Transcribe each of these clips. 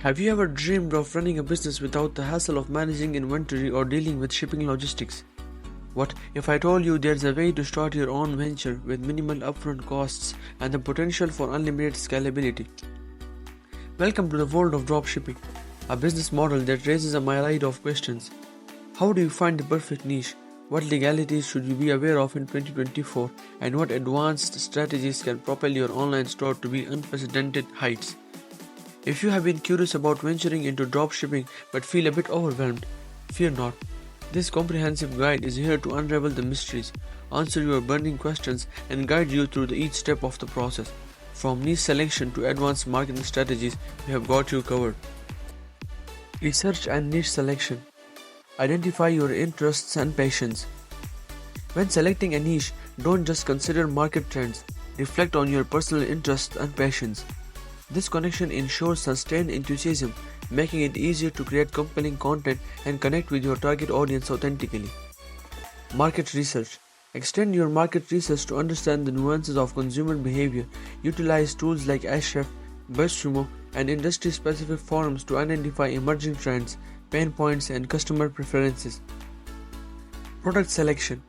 Have you ever dreamed of running a business without the hassle of managing inventory or dealing with shipping logistics? What if I told you there's a way to start your own venture with minimal upfront costs and the potential for unlimited scalability? Welcome to the world of dropshipping, a business model that raises a myriad of questions. How do you find the perfect niche? What legalities should you be aware of in 2024? And what advanced strategies can propel your online store to be unprecedented heights? If you have been curious about venturing into dropshipping but feel a bit overwhelmed, fear not. This comprehensive guide is here to unravel the mysteries, answer your burning questions, and guide you through each step of the process. From niche selection to advanced marketing strategies, we have got you covered. Research and niche selection. Identify your interests and passions. When selecting a niche, don't just consider market trends. Reflect on your personal interests and passions. This connection ensures sustained enthusiasm, making it easier to create compelling content and connect with your target audience authentically. Market research. Extend your market research to understand the nuances of consumer behavior. Utilize tools like Ahrefs, BuzzSumo, and industry-specific forums to identify emerging trends, pain points, and customer preferences. Product selection.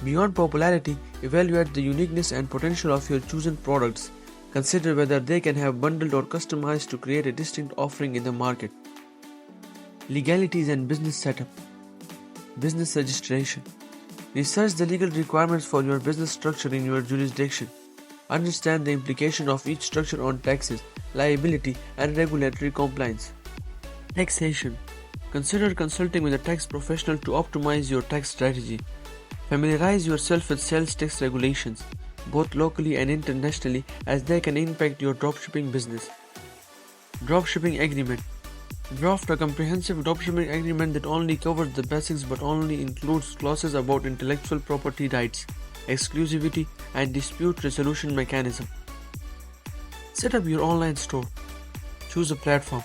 Beyond popularity, evaluate the uniqueness and potential of your chosen products. Consider whether they can have bundled or customized to create a distinct offering in the market. Legalities and business setup. Business registration. Research the legal requirements for your business structure in your jurisdiction. Understand the implication of each structure on taxes, liability, and regulatory compliance. Taxation. Consider consulting with a tax professional to optimize your tax strategy. Familiarize yourself with sales tax regulations, both locally and internationally, as they can impact your dropshipping business. Dropshipping agreement. Draft a comprehensive dropshipping agreement that only covers the basics but only includes clauses about intellectual property rights, exclusivity, and dispute resolution mechanism. Set up your online store. Choose a platform.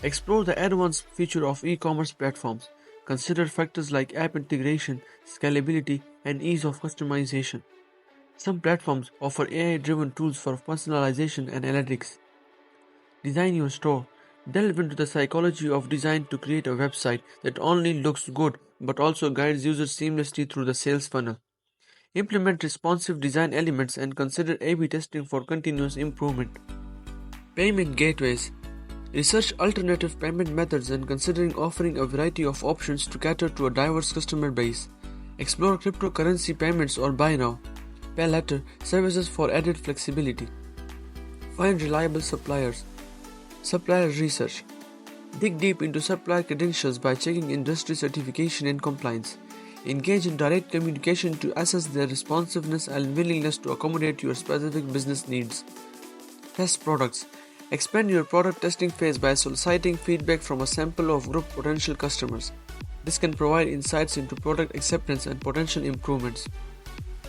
Explore the advanced feature of e-commerce platforms. Consider factors like app integration, scalability, and ease of customization. Some platforms offer AI-driven tools for personalization and analytics. Design your store. Delve into the psychology of design to create a website that only looks good but also guides users seamlessly through the sales funnel. Implement responsive design elements and consider A/B testing for continuous improvement. Payment gateways. Research alternative payment methods and considering offering a variety of options to cater to a diverse customer base. Explore cryptocurrency payments or buy now, pay later services for added flexibility. Find reliable suppliers. Supplier research. Dig deep into supplier credentials by checking industry certification and compliance. Engage in direct communication to assess their responsiveness and willingness to accommodate your specific business needs. Test products. Expand your product testing phase by soliciting feedback from a sample of group potential customers. This can provide insights into product acceptance and potential improvements.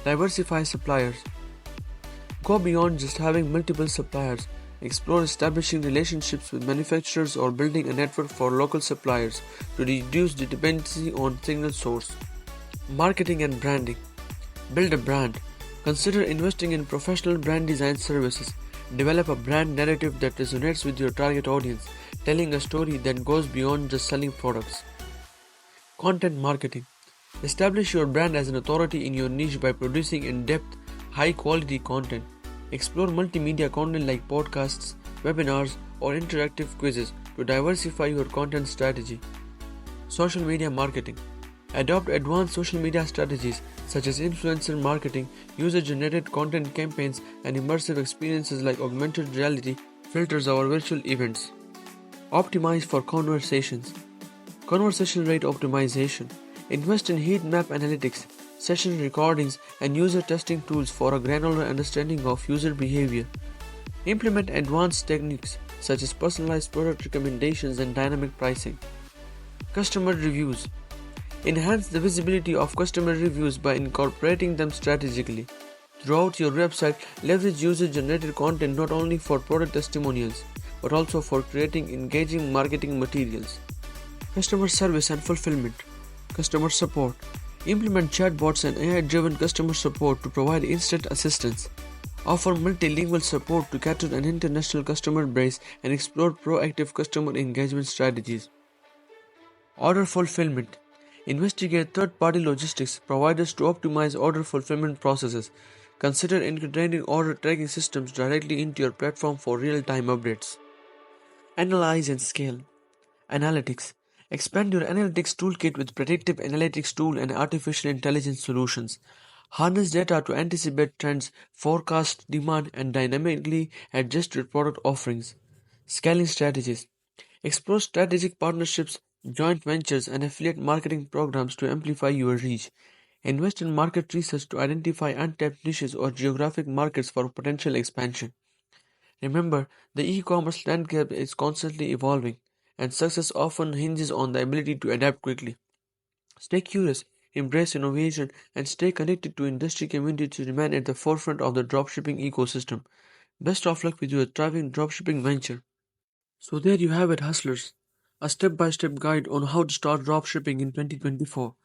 Diversify suppliers. Go beyond just having multiple suppliers. Explore establishing relationships with manufacturers or building a network for local suppliers to reduce the dependency on single source. Marketing and branding. Build a brand. Consider investing in professional brand design services. Develop a brand narrative that resonates with your target audience, telling a story that goes beyond just selling products. Content marketing. Establish your brand as an authority in your niche by producing in-depth, high-quality content. Explore multimedia content like podcasts, webinars, or interactive quizzes to diversify your content strategy. Social media marketing. Adopt advanced social media strategies such as influencer marketing, user-generated content campaigns, and immersive experiences like augmented reality, filters, or virtual events. Optimize for conversations. Conversation rate optimization. Invest in heat map analytics, session recordings, and user testing tools for a granular understanding of user behavior. Implement advanced techniques such as personalized product recommendations and dynamic pricing. Customer reviews. Enhance the visibility of customer reviews by incorporating them strategically. Throughout your website, leverage user-generated content not only for product testimonials, but also for creating engaging marketing materials. Customer service and fulfillment. Customer support. Implement chatbots and AI-driven customer support to provide instant assistance. Offer multilingual support to cater an international customer base, and explore proactive customer engagement strategies. Order fulfillment. Investigate third-party logistics providers to optimize order fulfillment processes. Consider integrating order tracking systems directly into your platform for real-time updates. Analyze and scale. Analytics. Expand your analytics toolkit with predictive analytics tool and artificial intelligence solutions. Harness data to anticipate trends, forecast demand, and dynamically adjust your product offerings. Scaling strategies. Explore strategic partnerships, joint ventures, and affiliate marketing programs to amplify your reach. Invest in market research to identify untapped niches or geographic markets for potential expansion. Remember, the e-commerce landscape is constantly evolving, and success often hinges on the ability to adapt quickly. Stay curious, embrace innovation, and stay connected to industry community to remain at the forefront of the dropshipping ecosystem. Best of luck with your thriving dropshipping venture. So there you have it, hustlers. A step-by-step guide on how to start dropshipping in 2024.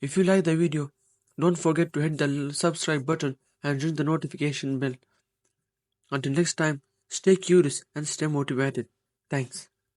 If you like the video, don't forget to hit the subscribe button and ring the notification bell. Until next time, stay curious and stay motivated. Thanks.